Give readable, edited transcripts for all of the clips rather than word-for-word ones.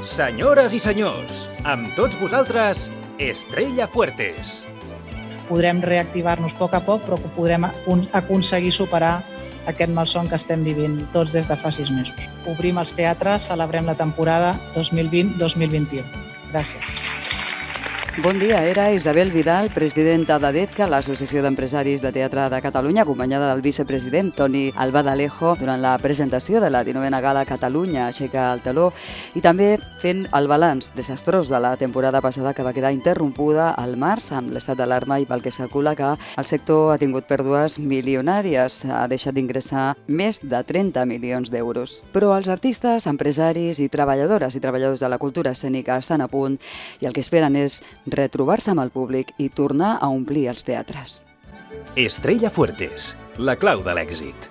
Senyores i senyors, amb tots vosaltres, Estrella Fuertes. Podrem reactivar-nos a poc, però podrem aconseguir superar aquest malson que estem vivint tots des de fa 6 mesos. Obrim els teatres, celebrem la temporada 2020-2021. Gràcies. Bon dia, era Isabel Vidal, presidenta d'ADETCA, l'Associació d'Empresaris de Teatre de Catalunya, acompanyada del vicepresident Toni Albadalejo durant la presentació de la 19a Gala Catalunya Aixeca el teló i també fent el balanç desastrós de la temporada passada que va quedar interrompuda al març amb l'estat d'alarma i pel que calcula que el sector ha tingut pèrdues milionàries, ha deixat d'ingressar més de 30 milions d'euros. Però els artistes, empresaris i treballadores i treballadors de la cultura escènica estan a punt i el que esperen és retrobar-se amb el públic i tornar a omplir els teatres. Estrella Fuertes, la clau de l'èxit.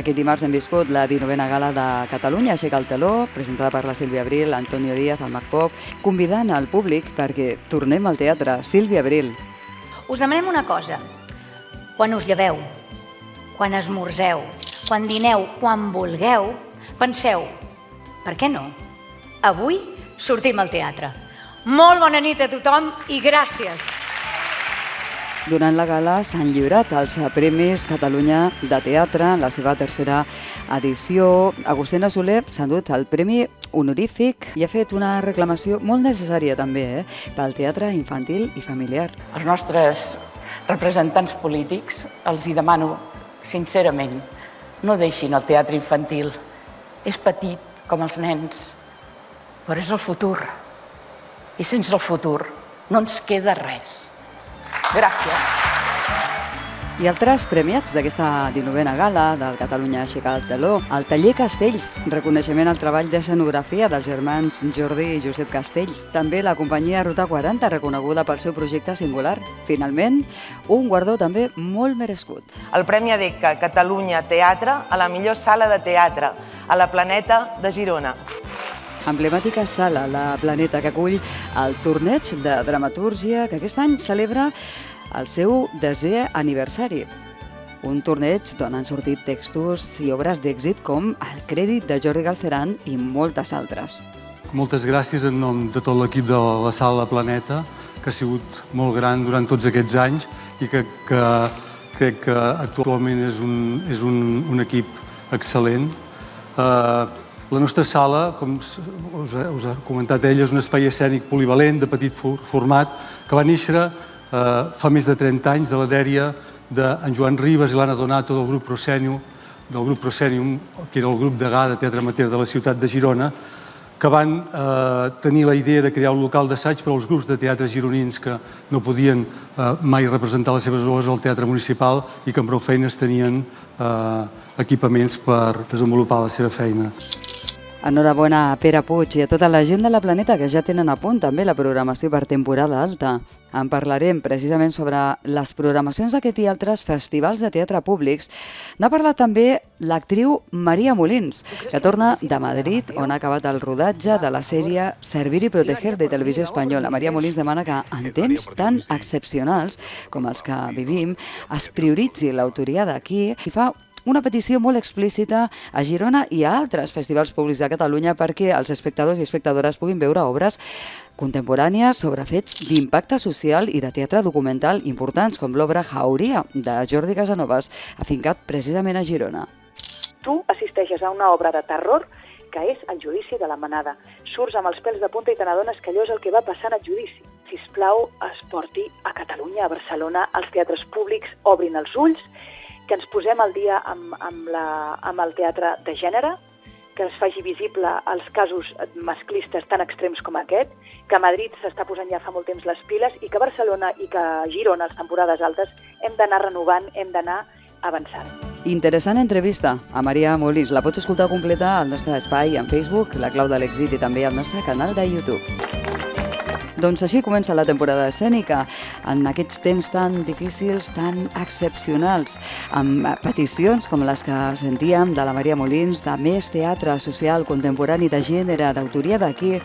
Aquest dimarts hem viscut la 19a Gala de Catalunya Aixeca el teló, presentada per la Sílvia Abril, Antonio Díaz, el MacPop, convidant al públic perquè tornem al teatre. Sílvia Abril. Us demanem una cosa. Quan us lleveu, quan esmorzeu, quan dineu, quan vulgueu, penseu, per què no? Avui sortim al teatre. Molt bona nit a tothom i gràcies. Durant la gala s'han lliurat els Premis Catalunya de Teatre en la seva tercera edició. Agustina Soler s'ha endut el Premi Honorífic i ha fet una reclamació molt necessària també pel teatre infantil i familiar. Els nostres representants polítics els hi demano sincerament, no deixin el teatre infantil. És petit com els nens, però és el futur. I sense el futur no ens queda res. Gràcies. I altres premiats d'aquesta 19a Gala del Catalunya Aixeca el teló, el Taller Castells, reconeixement al treball d'escenografia dels germans Jordi i Josep Castells. També la companyia Ruta 40, reconeguda pel seu projecte singular. Finalment, un guardó també molt merescut. El Premi ADETCA Catalunya Teatre a la millor sala de teatre a la Planeta de Girona. Emblemàtica sala, la Planeta, que acull el torneig de dramatúrgia que aquest any celebra el seu 10è aniversari. Un torneig d'on han sortit textos i obres d'èxit com El crèdit de Jordi Galceran i moltes altres. Moltes gràcies en nom de tot l'equip de la Sala Planeta, que ha sigut molt gran durant tots aquests anys i que crec que actualment és un equip excel·lent. La nostra sala, com us ha comentat ella, és un espai escènic polivalent de petit format que va néixer fa més de 30 anys de la dèria d'en Joan Ribas i l'Anna Donato del grup Proscenium, que era el grup degà de teatre amateur de la ciutat de Girona, que van tenir la idea de crear un local d'assaig per als grups de teatre gironins que no podien mai representar les seves obres al teatre municipal i que amb prou feines tenien equipaments per desenvolupar la seva feina. Enhorabona a Pere Puig i a tota la gent de la Planeta que ja tenen a punt també la programació per temporada alta. En parlarem precisament sobre les programacions d'aquest i altres festivals de teatre públics. N'ha parlat també l'actriu Maria Molins, que torna de Madrid, on ha acabat el rodatge de la sèrie Servir y Proteger de Televisió Espanyola. Maria Molins demana que en temps tan excepcionals com els que vivim es prioritzi l'autoria d'aquí i fa una petició molt explícita a Girona i a altres festivals públics de Catalunya perquè els espectadors i espectadores puguin veure obres contemporànies sobre fets d'impacte social i de teatre documental importants, com l'obra Jauria, de Jordi Casanovas, afincat precisament a Girona. Tu assisteixes a una obra de terror que és el judici de la manada. Surts amb els pèls de punta i te n'adones que allò és el que va passant al judici. Sisplau, es porti a Catalunya, a Barcelona, els teatres públics obrin els ulls, que ens posem al dia amb el teatre de gènere, que es faci visible els casos masclistes tan extrems com aquest, que a Madrid s'està posant ja fa molt temps les piles i que a Barcelona i que a Girona, les temporades altes, hem d'anar renovant, hem d'anar avançant. Interessant entrevista a Maria Molins. La pots escoltar completa al nostre espai en Facebook, La clau de l'èxit, i també al nostre canal de YouTube. Doncs així comença la temporada escènica, en aquests temps tan difícils, tan excepcionals, amb peticions com les que sentíem de la Maria Molins, de més teatre social, contemporani, de gènere, d'autoria d'aquí,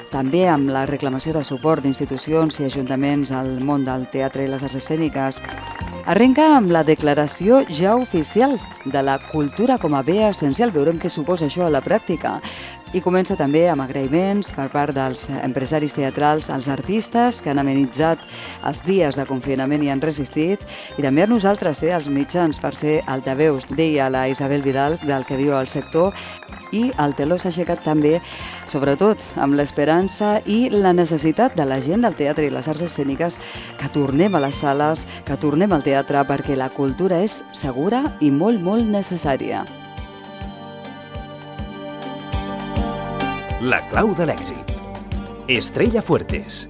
també amb la reclamació de suport d'institucions i ajuntaments al món del teatre i les arts escèniques. Arrenca amb la declaració ja oficial de la cultura com a bé essencial. Veurem què suposa això a la pràctica. I comença també amb agraïments per part dels empresaris teatrals, als artistes que han amenitzat els dies de confinament i han resistit, i també a nosaltres, als mitjans, per ser altaveus, deia la Isabel Vidal, del que viu al sector, i el teló s'ha aixecat també, sobretot amb l'esperança i la necessitat de la gent del teatre i les arts escèniques que tornem a les sales, que tornem al teatre, perquè la cultura és segura i molt, molt necessària. La clau de l'èxit. Estrella Fuertes.